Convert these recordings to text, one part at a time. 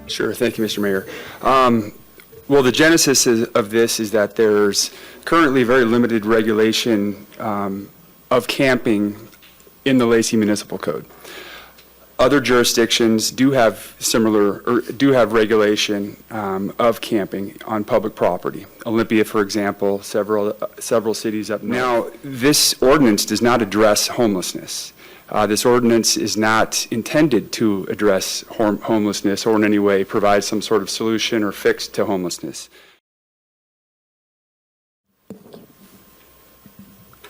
Sure. Thank you, Mr. Mayor. Well, the genesis of this is that there's currently very limited regulation of camping in the Lacey Municipal Code. Other jurisdictions do have regulation of camping on public property. Olympia, for example, several cities up north. Now, this ordinance does not address homelessness. This ordinance is not intended to address homelessness or in any way provide some sort of solution or fix to homelessness.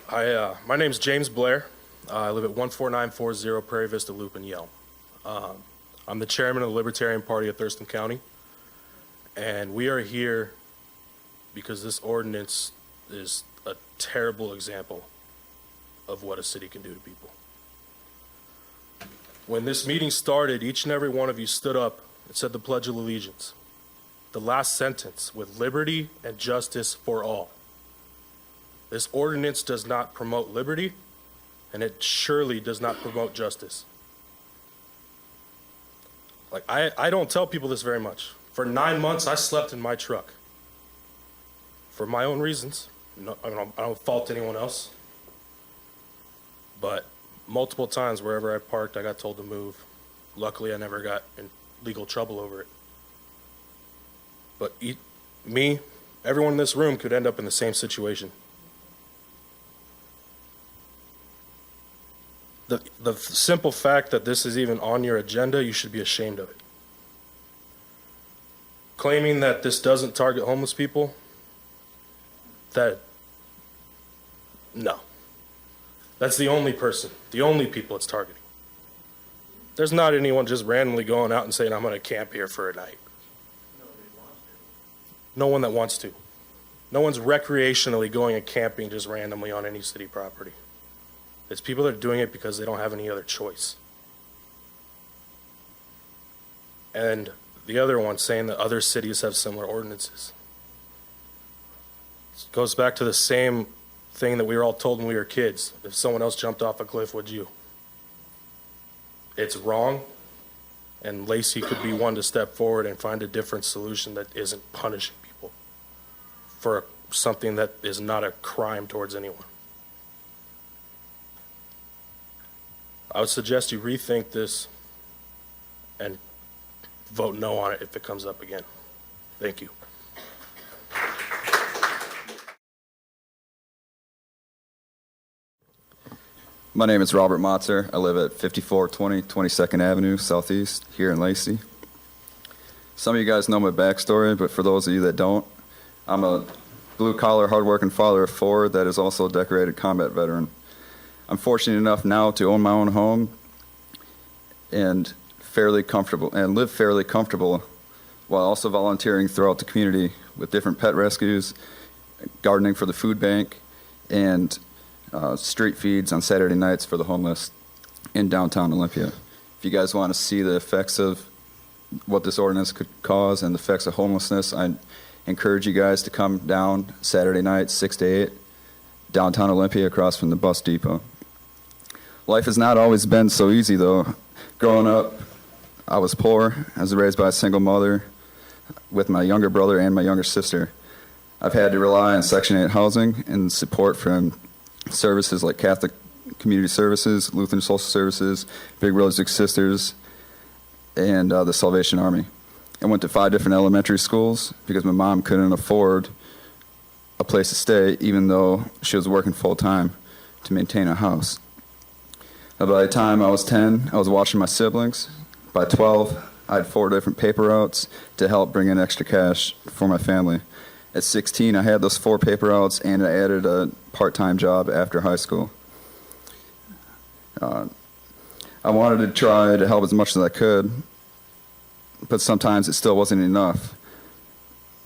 My name's James Blair. I live at 14940 Prairie Vista Loop in Yelm. I'm the chairman of the Libertarian Party of Thurston County, and we are here because this ordinance is a terrible example of what a city can do to people. When this meeting started, each and every one of you stood up and said the Pledge of Allegiance. The last sentence, with liberty and justice for all. This ordinance does not promote liberty, and it surely does not promote justice. Like, I don't tell people this very much. For 9 months, I slept in my truck. For my own reasons. No, I don't fault anyone else. But multiple times, wherever I parked, I got told to move. Luckily, I never got in legal trouble over it. But me, everyone in this room could end up in the same situation. The simple fact that this is even on your agenda, you should be ashamed of it. Claiming that this doesn't target homeless people, no. That's the only people it's targeting. There's not anyone just randomly going out and saying, I'm going to camp here for a night. No one that wants to. No one's recreationally going and camping just randomly on any city property. It's people that are doing it because they don't have any other choice. And the other one saying that other cities have similar ordinances. It goes back to the same thing that we were all told when we were kids. If someone else jumped off a cliff, would you? It's wrong, and Lacey could be one to step forward and find a different solution that isn't punishing people for something that is not a crime towards anyone. I would suggest you rethink this and vote no on it if it comes up again. Thank you. My name is Robert Motzer. I live at 5420 22nd Avenue Southeast here in Lacey. Some of you guys know my backstory, but for those of you that don't, I'm a blue-collar, hardworking father of 4 that is also a decorated combat veteran. I'm fortunate enough now to own my own home and live fairly comfortable while also volunteering throughout the community with different pet rescues, gardening for the food bank, and street feeds on Saturday nights for the homeless in downtown Olympia. If you guys want to see the effects of what this ordinance could cause and the effects of homelessness, I encourage you guys to come down Saturday night, 6 to 8, downtown Olympia across from the bus depot. Life has not always been so easy, though. Growing up, I was poor. I was raised by a single mother with my younger brother and my younger sister. I've had to rely on Section 8 housing and support from services like Catholic Community Services, Lutheran Social Services, Big Brothers Big Sisters, and the Salvation Army. I went to 5 different elementary schools because my mom couldn't afford a place to stay, even though she was working full-time to maintain a house. By the time I was 10, I was watching my siblings. By 12, I had 4 different paper routes to help bring in extra cash for my family. At 16, I had those 4 paper routes, and I added a part-time job after high school. I wanted to try to help as much as I could, but sometimes it still wasn't enough.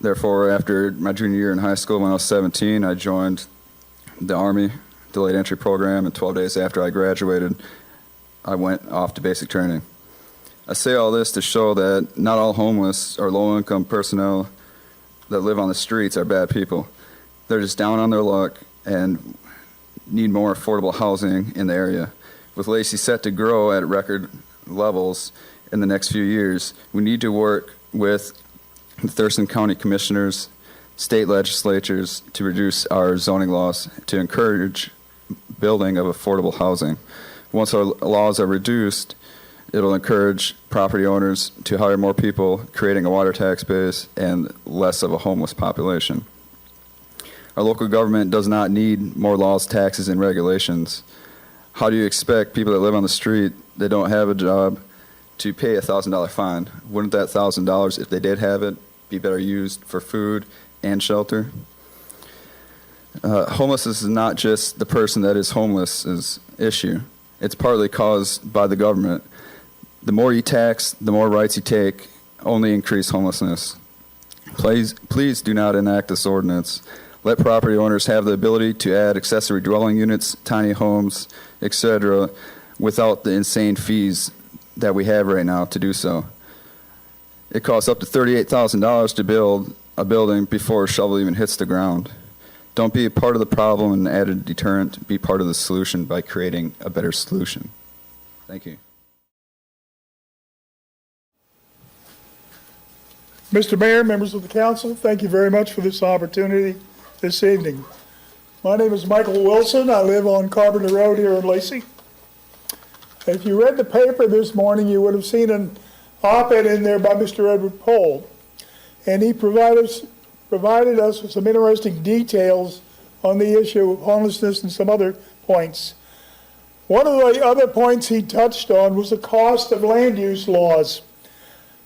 Therefore, after my junior year in high school, when I was 17, I joined the Army delayed entry program, and 12 days after I graduated, I went off to basic training. I say all this to show that not all homeless or low-income personnel that live on the streets are bad people. They're just down on their luck and need more affordable housing in the area. With Lacey set to grow at record levels in the next few years, we need to work with the Thurston County Commissioners, state legislatures to reduce our zoning laws to encourage building of affordable housing. Once our laws are reduced, it'll encourage property owners to hire more people, creating a water tax base and less of a homeless population. Our local government does not need more laws, taxes, and regulations. How do you expect people that live on the street that don't have a job to pay a $1,000 fine? Wouldn't that $1,000, if they did have it, be better used for food and shelter? Homelessness is not just the person that is homeless's issue. It's partly caused by the government. The more you tax, the more rights you take, only increase homelessness. Please do not enact this ordinance. Let property owners have the ability to add accessory dwelling units, tiny homes, etc., without the insane fees that we have right now to do so. It costs up to $38,000 to build a building before a shovel even hits the ground. Don't be a part of the problem and add a deterrent. Be part of the solution by creating a better solution. Thank you. Mr. Mayor, members of the council, thank you very much for this opportunity this evening. My name is Michael Wilson. I live on Carpenter Road here in Lacey. If you read the paper this morning, you would have seen an op-ed in there by Mr. Edward Pohl, and he provided us with some interesting details on the issue of homelessness and some other points. One of the other points he touched on was the cost of land use laws.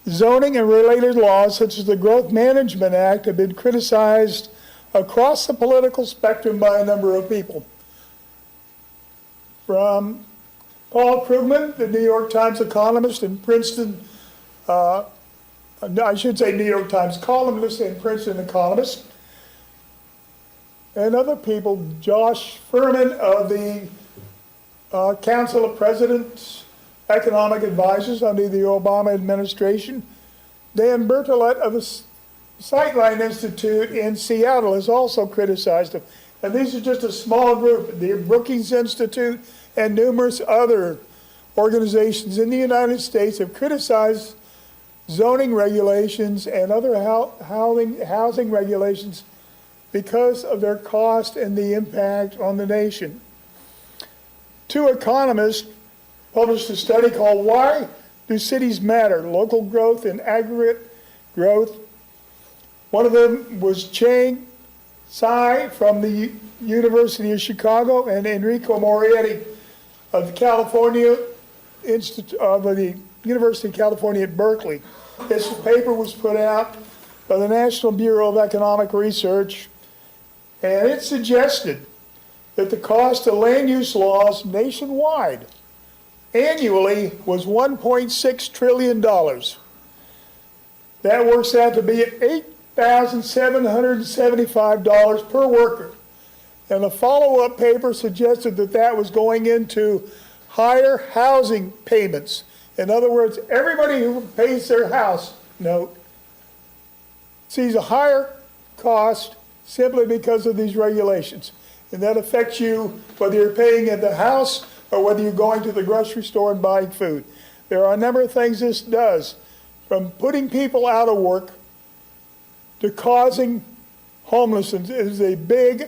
Zoning and related laws, such as the Growth Management Act, have been criticized across the political spectrum by a number of people. From Paul Krugman, the New York Times economist in Princeton, I should say New York Times columnist and Princeton economist, and other people, Josh Furman of the Council of Presidents Economic Advisors under the Obama administration. Dan Bertolet of the Sightline Institute in Seattle has also criticized them. And these are just a small group. The Brookings Institute and numerous other organizations in the United States have criticized zoning regulations and other housing regulations because of their cost and the impact on the nation. Two economists published a study called Why Do Cities Matter? Local Growth and Aggregate Growth. One of them was Chang Tsai from the University of Chicago and Enrico Morietti of the California Institute of the University of California at Berkeley. This paper was put out by the National Bureau of Economic Research, and it suggested that the cost of land use laws nationwide annually was $1.6 trillion. That works out to be $8,775 per worker. And a follow-up paper suggested that that was going into higher housing payments. In other words, everybody who pays their house note sees a higher cost simply because of these regulations. And that affects you whether you're paying at the house or whether you're going to the grocery store and buying food. There are a number of things this does, from putting people out of work to causing homelessness. It is a big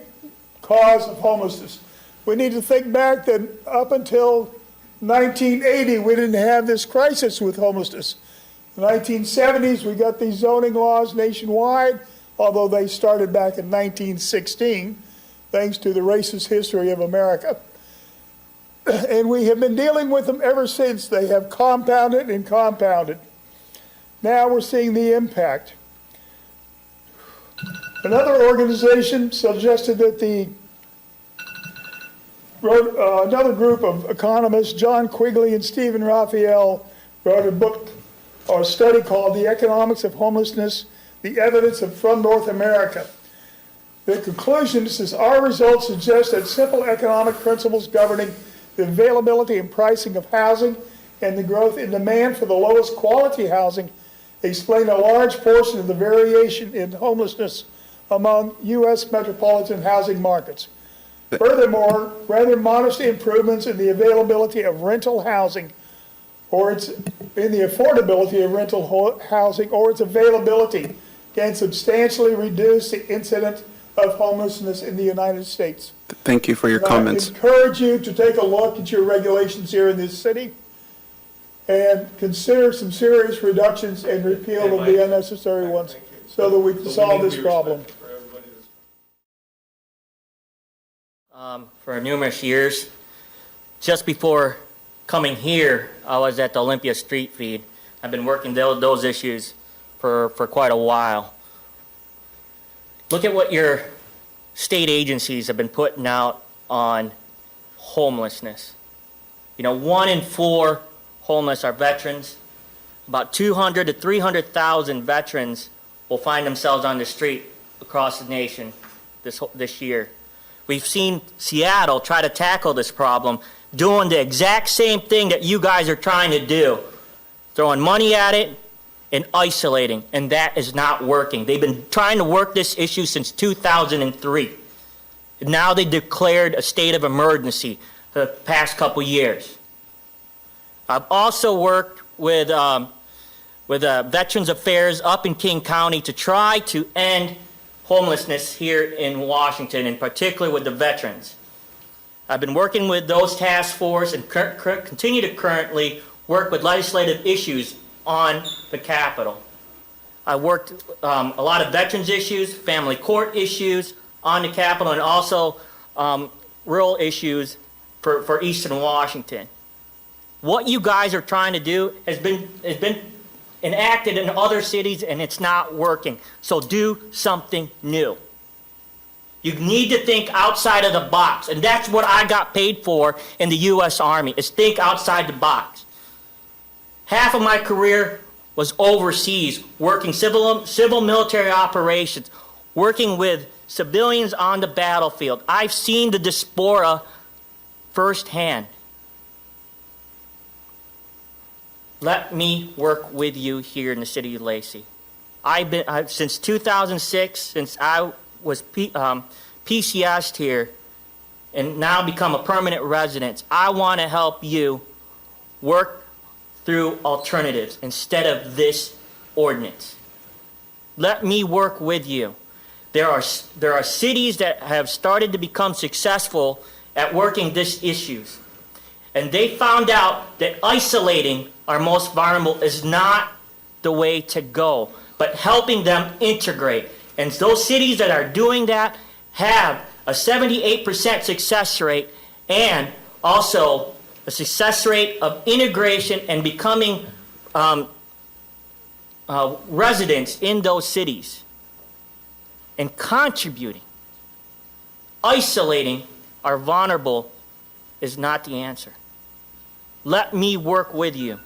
cause of homelessness. We need to think back that up until 1980, we didn't have this crisis with homelessness. In the 1970s, we got these zoning laws nationwide, although they started back in 1916, thanks to the racist history of America. And we have been dealing with them ever since. They have compounded and compounded. Now we're seeing the impact. Another organization suggested that another group of economists, John Quigley and Stephen Raphael, wrote a book or a study called The Economics of Homelessness, The Evidence from North America. The conclusion is our results suggest that simple economic principles governing the availability and pricing of housing and the growth in demand for the lowest quality housing explain a large portion of the variation in homelessness among U.S. metropolitan housing markets. Furthermore, rather modest improvements in the availability of rental housing or its in the affordability of rental housing, or its availability can substantially reduce the incidence of homelessness in the United States. Thank you for your And comments. I encourage you to take a look at your regulations here in this city and consider some serious reductions and repeal of the unnecessary ones so that we can solve this problem. For numerous years. Just before coming here, I was at the Olympia Street Feed. I've been working those issues for quite a while. Look at what your state agencies have been putting out on homelessness. You know, 1 in 4 homeless are veterans. About 200 to 300,000 veterans will find themselves on the street across the nation this year. We've seen Seattle try to tackle this problem, doing the exact same thing that you guys are trying to do, throwing money at it and isolating, and that is not working. They've been trying to work this issue since 2003. Now they declared a state of emergency for the past couple years. I've also worked with Veterans Affairs up in King County to try to end homelessness here in Washington, in particular with the veterans. I've been working with those task force and continue to currently work with legislative issues on the Capitol. I worked a lot of veterans issues, family court issues on the Capitol, and also rural issues for Eastern Washington. What you guys are trying to do has been enacted in other cities, and it's not working. So do something new. You need to think outside of the box, and that's what I got paid for in the U.S. Army, is think outside the box. Half of my career was overseas, working civil military operations, working with civilians on the battlefield. I've seen the diaspora firsthand. Let me work with you here in the city of Lacey. Since 2006, since I was PCS'd here and now become a permanent resident, I want to help you work through alternatives instead of this ordinance. Let me work with you. There are cities that have started to become successful at working these issues. And they found out that isolating our most vulnerable is not the way to go, but helping them integrate. And those cities that are doing that have a 78% success rate and also a success rate of integration and becoming residents in those cities and contributing. Isolating our vulnerable is not the answer. Let me work with you.